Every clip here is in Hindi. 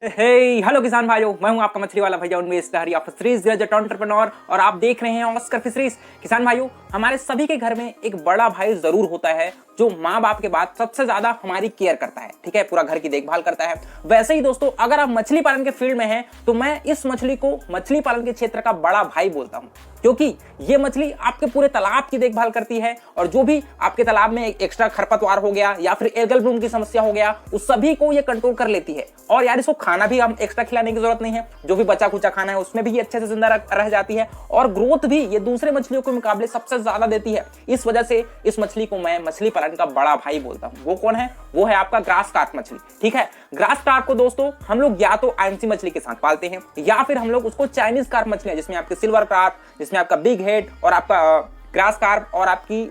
हेलो किसान भाइयों, मैं हूं आपका मछली वाला भैया उन्मेष लहरी ऑफ फिशरीज एंटरप्रेन्योर और आप देख रहे हैं ऑस्कर फिशरीज। किसान भाइयों, हमारे सभी के घर में एक बड़ा भाई जरूर होता है जो माँ बाप के बाद सबसे ज्यादा हमारी केयर करता है, ठीक है, पूरा घर की देखभाल करता है। वैसे ही दोस्तों, अगर आप मछली पालन के फील्ड में हैं तो मैं इस मछली को मछली पालन के क्षेत्र का बड़ा भाई बोलता हूँ, क्योंकि ये मछली आपके पूरे तालाब की देखभाल करती है और जो भी आपके तालाब में एक्स्ट्रा खरपतवार हो गया या फिर एल्गल ब्लूम की समस्या हो गया, उस सभी को ये कंट्रोल कर लेती है। और यार, इसको खाना भी हम एक्स्ट्रा खिलाने की जरूरत नहीं है, जो भी बचा खुचा खाना है उसमें भी ये अच्छे से जिंदा रह जाती है और ग्रोथ भी ये दूसरे मछलियों के मुकाबले सबसे ज्यादा देती है। इस वजह से इस मछली को मैं मछली पालन का बड़ा भाई बोलता हूँ। वो कौन है? वो है आपका ग्रास कार्प मछली, ठीक है। ग्रास कार्प को दोस्तों हम लोग या तो आईएमसी मछली के साथ पालते हैं या फिर हम लोग उसको चाइनीज कार्प मछली, जिसमें आपके सिल्वर कार्प, जिसमें आपका बिग हेड और आपका ग्रास कार्प और आपकी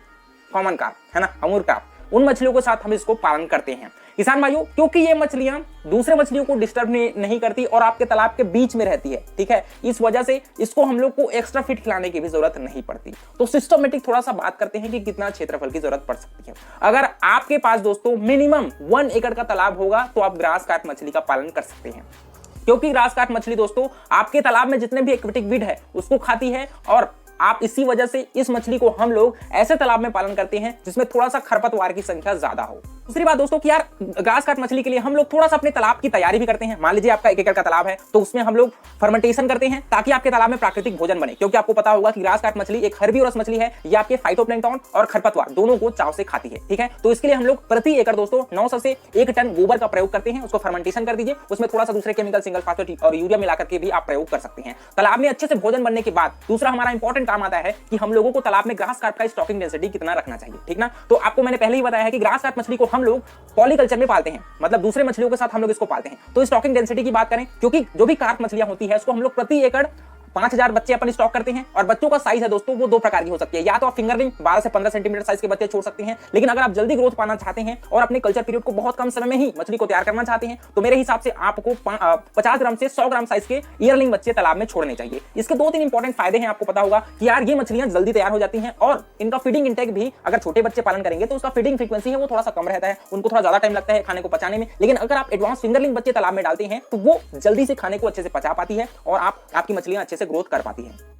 कॉमन कार्प है ना, अमूर कार्प, उन मछलियों के साथ हम इसको पालन करते हैं। किसान भाइयों, क्योंकि ये मछलियां दूसरे मछलियों को डिस्टर्ब नहीं करती और आपके तालाब के बीच में रहती है, ठीक है, इस वजह से इसको हम लोग को एक्स्ट्रा फीड खिलाने की भी जरूरत नहीं पड़ती। तो सिस्टमेटिक थोड़ा सा बात करते हैं कि कितना क्षेत्रफल की जरूरत पड़ सकती है। अगर आपके पास दोस्तों मिनिमम 1 एकड़ का तालाब होगा तो आप ग्रास कार्प मछली का पालन कर सकते हैं, क्योंकि ग्रास कार्प मछली दोस्तों आपके तालाब में जितने भी एक्वेटिक वीड है उसको खाती है और आप इसी वजह से इस मछली को हम लोग ऐसे तालाब में पालन करते हैं जिसमें थोड़ा सा खरपतवार की संख्या ज्यादा हो। दूसरी बात दोस्तों कि यार, ग्रास कार्प मछली के लिए हम लोग थोड़ा सा अपने तालाब की तैयारी भी करते हैं। मान लीजिए आपका 1 एकड़ का तालाब है तो उसमें हम लोग फर्मेंटेशन करते हैं ताकि आपके तालाब में प्राकृतिक भोजन बने, क्योंकि आपको पता होगा कि ग्रास कार्प मछली एक हर्बीवोरस मछली है। ये आपके फाइटोप्लैंक्टन और खरपतवार दोनों को चाव से खाती है, ठीक है। तो इसके लिए हम लोग प्रति एकड़ दोस्तों 900 से 1 टन गोबर का प्रयोग करते हैं। उसको फर्मेंटेशन कर दीजिए, उसमें थोड़ा सा दूसरे केमिकल सिंगल फास्फेट और यूरिया मिलाकर के भी आप प्रयोग कर सकते हैं। तालाब में अच्छे से भोजन बनने के बाद दूसरा हमारा इंपॉर्टेंट काम आता है कि हम लोगों को तालाब में ग्रास कार्प का स्टॉकिंग डेंसिटी कितना रखना चाहिए, ठीक ना। तो आपको मैंने पहले ही बताया है कि ग्रास कार्प मछली को हम लोग पॉलीकल्चर में पालते हैं, मतलब दूसरे मछलियों के साथ हम लोग इसको पालते हैं। तो स्टॉकिंग डेंसिटी की बात करें, क्योंकि जो भी कार्प मछलियां होती है उसको हम लोग प्रति एकड़ 5000 बच्चे अपन स्टॉक करते हैं। और बच्चों का साइज है दोस्तों वो 2 प्रकार की हो सकती है, या तो आप फिंगरलिंग 12 से 15 सेंटीमीटर साइज के बच्चे छोड़ सकते हैं, लेकिन अगर आप जल्दी ग्रोथ पाना चाहते हैं और अपने कल्चर पीरियड को बहुत कम समय में ही मछली को तैयार करना चाहते हैं तो मेरे हिसाब से आपको 50 ग्राम से 100 ग्राम साइज के ईयरलिंग बच्चे तालाब में छोड़ने चाहिए। इसके 2-3 इंपॉर्टेंट फायदे हैं। आपको पता होगा कि यार ये मछलियां जल्दी तैयार हो जाती हैं और इनका फीडिंग इंटेक भी, अगर छोटे बच्चे पालन करेंगे तो उसका फीडिंग फ्रीक्वेंसी है वो थोड़ा सा कम रहता है, उनको थोड़ा ज्यादा टाइम लगता है खाने को पचाने में। लेकिन अगर आप एडवांस फिंगरलिंग बच्चे तालाब में डालते हैं तो वो जल्दी से खाने को अच्छे से पचा पाती है और आपकी मछलियां अच्छे से ग्रोथ कर पाती है।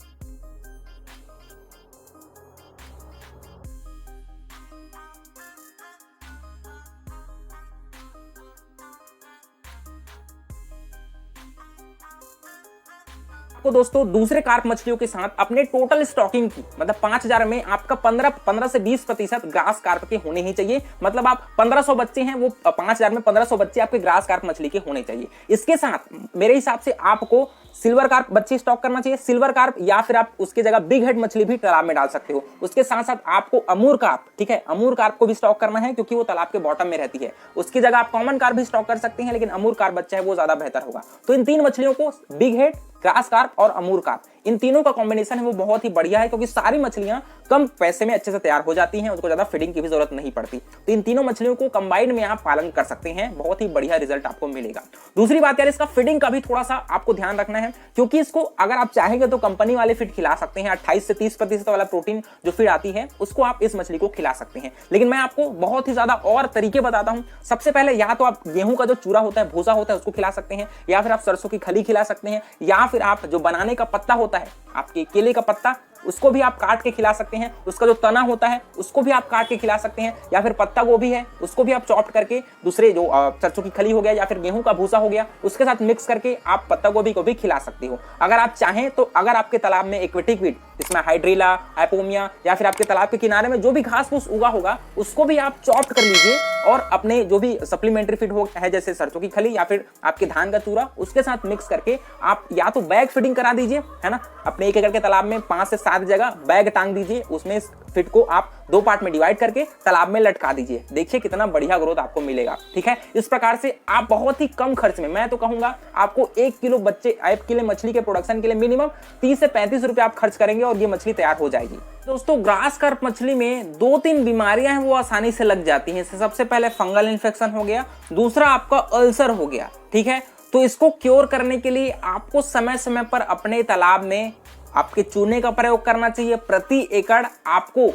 तो दोस्तों दूसरे कार्प मछलियों के साथ अपने टोटल स्टॉकिंग की, मतलब 5000 में आपका 15 से 20% ग्रास कार्प के होने ही चाहिए। मतलब आप 1500 बच्चे हैं, वो 5000 में 1500 बच्चे आपके ग्रास कार्प मछली के होने चाहिए। इसके साथ मेरे हिसाब से आपको सिल्वर कार्प बच्चे स्टॉक करना चाहिए, सिल्वर कार्प, या फिर आप उसकी जगह बिग हेड मछली भी तालाब में डाल सकते हो। उसके साथ साथ आपको अमूर कार्प, ठीक है, अमूर कार्प को भी स्टॉक करना है क्योंकि वो तालाब के बॉटम में रहती है। उसकी जगह आप कॉमन कार्प भी स्टॉक कर सकते हैं, लेकिन अमूर कार्प बच्चा है वो ज्यादा बेहतर होगा। तो इन 3 मछलियों को, बिग हेड, ग्रास कार्प और अमूर कार्प, इन तीनों का कॉम्बिनेशन है वो बहुत ही बढ़िया है, क्योंकि सारी मछलियां कम पैसे में अच्छे से तैयार हो जाती हैं, उनको ज्यादा फीडिंग की भी जरूरत नहीं पड़ती। तो इन तीनों मछलियों को कंबाइंड में आप पालन कर सकते हैं, बहुत ही बढ़िया रिजल्ट आपको मिलेगा। दूसरी बात यार, इसका फीडिंग का भी थोड़ा सा आपको ध्यान रखना है, क्योंकि इसको अगर आप चाहेंगे तो कंपनी वाले फीड खिला सकते हैं। 28 से 30% वाला प्रोटीन जो फीड आती है उसको आप इस मछली को खिला सकते हैं, लेकिन मैं आपको बहुत ही ज्यादा और तरीके बताता हूं। सबसे पहले या तो आप गेहूं का जो चूरा होता है, भूसा होता है, उसको खिला सकते हैं, या फिर आप सरसों की खली खिला सकते हैं, या फिर आप जो बनाने का पत्ता होता है, आपके केले का पत्ता, उसको भी आप काट के खिला सकते हैं। उसका जो तना होता है उसको भी आप काट के खिला सकते हैं, या फिर पत्ता गोभी है उसको भी आप चॉप करके दूसरे जो सरसों की खली हो गया या फिर गेहूं का भूसा हो गया उसके साथ मिक्स करके आप पत्ता गोभी को भी खिला सकते हो अगर आप चाहें तो। अगर आपके तालाब में एक्वेटिक वीड, जिसमें हाइड्रीला, हाइपोमिया, या फिर आपके तालाब के किनारे में जो भी घास फूस उगा होगा उसको भी आप चॉप कर लीजिए और अपने जो भी सप्लीमेंट्री फीड हो है, जैसे सरसों की खली या फिर आपके धान का चूरा, उसके साथ मिक्स करके आप या तो बैग फीडिंग करा दीजिए, है ना। अपने 1 एकड़ के तालाब में 5 से 7 जगह बैग टांग दीजिए, उसमें फीड को आप 2 पार्ट में डिवाइड करके तालाब में लटका दीजिए। देखिए कितना बढ़िया ग्रोथ आपको मिलेगा, ठीक है। इस प्रकार से आप बहुत ही कम खर्च में, मैं तो कहूंगा आपको 1 किलो बच्चे के लिए मछली के प्रोडक्शन के लिए मिनिमम 30 से 35 रुपए आप खर्च करेंगे और ये मछली तैयार हो जाएगी। दोस्तों ग्रास कार्प मछली में 2-3 बीमारियां हैं वो आसानी से लग जाती हैं। सबसे पहले फंगल इन्फेक्शन हो गया, दूसरा आपका अल्सर हो गया, ठीक है। तो इसको क्योर करने के लिए आपको समय समय पर अपने तालाब में आपके चूने का प्रयोग करना चाहिए। प्रति एकड़ आपको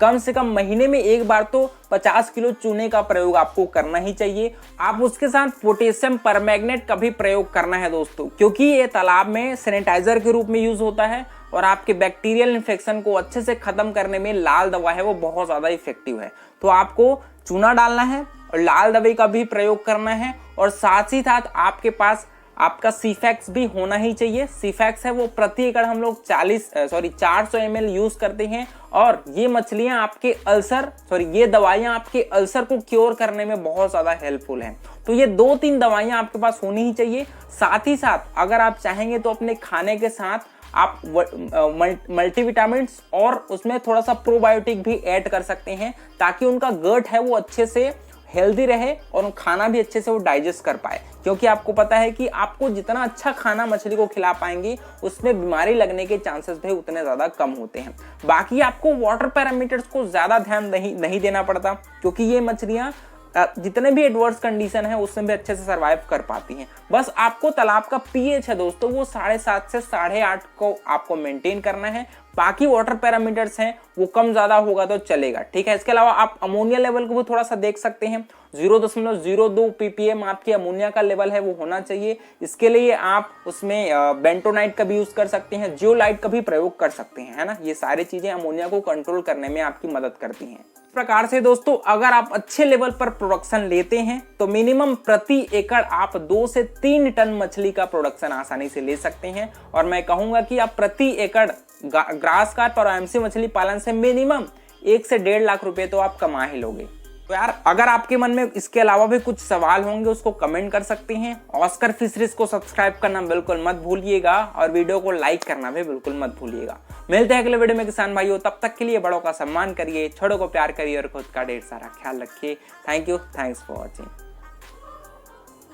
कम से कम महीने में एक बार तो 50 किलो चूने का प्रयोग आपको करना ही चाहिए। आप उसके साथ पोटेशियम परमैंगनेट का भी प्रयोग करना है दोस्तों, क्योंकि ये तालाब में सैनिटाइजर के रूप में यूज होता है और आपके बैक्टीरियल इन्फेक्शन को अच्छे से खत्म करने में लाल दवा है वो बहुत ज्यादा इफेक्टिव है। तो आपको चूना डालना है और लाल दवाई का भी प्रयोग करना है, और साथ ही साथ आपके पास आपका सीफैक्स भी होना ही चाहिए। सीफैक्स है वो प्रति एकड़ हम लोग 400 ml यूज करते हैं, और ये मछलियां आपके ये दवाइयां आपके अल्सर को क्योर करने में बहुत ज्यादा हेल्पफुल हैं। तो ये 2-3 दवाइयां आपके पास होनी ही चाहिए। साथ ही साथ अगर आप चाहेंगे तो अपने खाने के साथ आप मल्टीविटामिन्स और उसमें थोड़ा सा प्रोबायोटिक भी ऐड कर सकते हैं, ताकि उनका गट है वो अच्छे से हेल्दी रहे और खाना भी अच्छे से वो डाइजेस्ट कर पाए। क्योंकि आपको पता है कि आपको जितना अच्छा खाना मछली को खिला पाएंगे उसमें बीमारी लगने के चांसेस भी उतने ज्यादा कम होते हैं। बाकी आपको वाटर पैरामीटर्स को ज्यादा ध्यान नहीं देना पड़ता, क्योंकि ये मछलियां जितने भी एडवर्स कंडीशन है उसमें भी अच्छे से सरवाइव कर पाती हैं। बस आपको तालाब का पीएच है दोस्तों वो 7.5 से 8.5 को आपको मेंटेन करना है। बाकी वाटर पैरामीटर्स हैं वो कम ज्यादा होगा तो चलेगा, ठीक है। इसके अलावा आप अमोनिया लेवल को भी थोड़ा सा देख सकते हैं। 0.02 ppm आपके अमोनिया का लेवल है वो होना चाहिए। इसके लिए आप उसमें बेंटोनाइट का भी यूज कर सकते हैं, जियोलाइट का भी प्रयोग कर सकते हैं, है ना। ये सारी चीजें अमोनिया को कंट्रोल करने में आपकी मदद करती हैं। इस प्रकार से दोस्तों अगर आप अच्छे लेवल पर प्रोडक्शन लेते हैं तो मिनिमम प्रति एकड़ आप 2 से 3 टन मछली का प्रोडक्शन आसानी से ले सकते हैं। और मैं कहूंगा कि आप प्रति एकड़ ग्रास कार्प और एमसी मछली पालन से मिनिमम 1 से 1.5 लाख रुपए तो आप कमा ही लोगे। तो यार अगर आपके मन में इसके अलावा भी कुछ सवाल होंगे उसको कमेंट कर सकते हैं। ऑस्कर फिशरीज को सब्सक्राइब करना बिल्कुल मत भूलिएगा और वीडियो को लाइक करना भी बिल्कुल मत भूलिएगा। मिलते हैं अगले वीडियो में किसान भाइयों, तब तक के लिए बड़ों का सम्मान करिए, छोटों को प्यार करिए और खुद का ढेर सारा ख्याल रखिए। Thank you, thanks for watching.